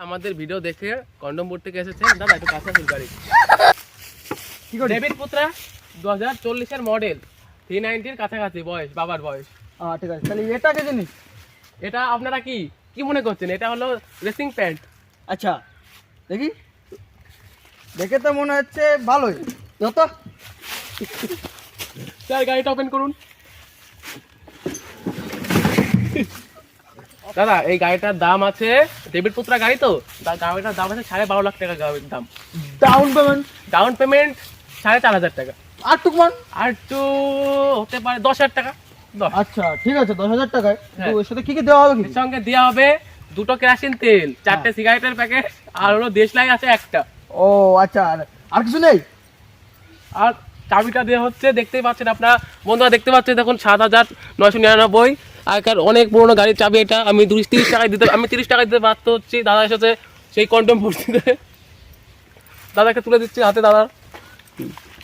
আমাদের ভিডিও দেখে condom board থেকে এসেছেন। দাদা একটু কাছে আসুন গাড়ি। কি করে ডেভিড পুত্রা 2040 এর মডেল, 390 এর কাছাকাছি বয়স, বাবার বয়স। ঠিক আছে, তাহলে এটা কে জিনিস? এটা আপনারা কি কি মনে করছেন? এটা হলো রেসিং প্যান্ট। আচ্ছা দেখি, দেখে তো মনে হচ্ছে ভালোই। যত স্যার গাড়িটা ওপেন করুন। দাদা এই গাড়িটার দাম আছে, ডেভিড পুত্রা গাড়ি তো, গাড়িটার দাম আছে 12.5 লাখ টাকা। গাড়ির দাম ডাউন পেমেন্ট 4,500 টাকা। আর টুকমান আর একটু হতে পারে 10,000 টাকা। আচ্ছা ঠিক আছে, 10,000 টাকায়। হ্যাঁ। এর সাথে কি কি দেওয়া হবে? এর সঙ্গে দেওয়া হবে 2টো কেরোসিন তেল, 4টে সিগারেটের প্যাকেট, আর হলো দেশলাই আছে একটা। ও আচ্ছা, আর কিছু নেই? আর চাবিটা দেওয়া হচ্ছে, দেখতেই পাচ্ছেন আপনারা বন্ধুরা, দেখতে পাচ্ছেন দেখুন 7,999। আগেকার অনেক পুরোনো গাড়ির চাবি এটা। আমি 30 টাকায় দিতে, আমি 30 টাকায় দিতে বাধ্য হচ্ছি। দাদা এসেছে সেই কন্ডম ভর্তিতে, দাদাকে তুলে দিচ্ছি হাতে। দাদা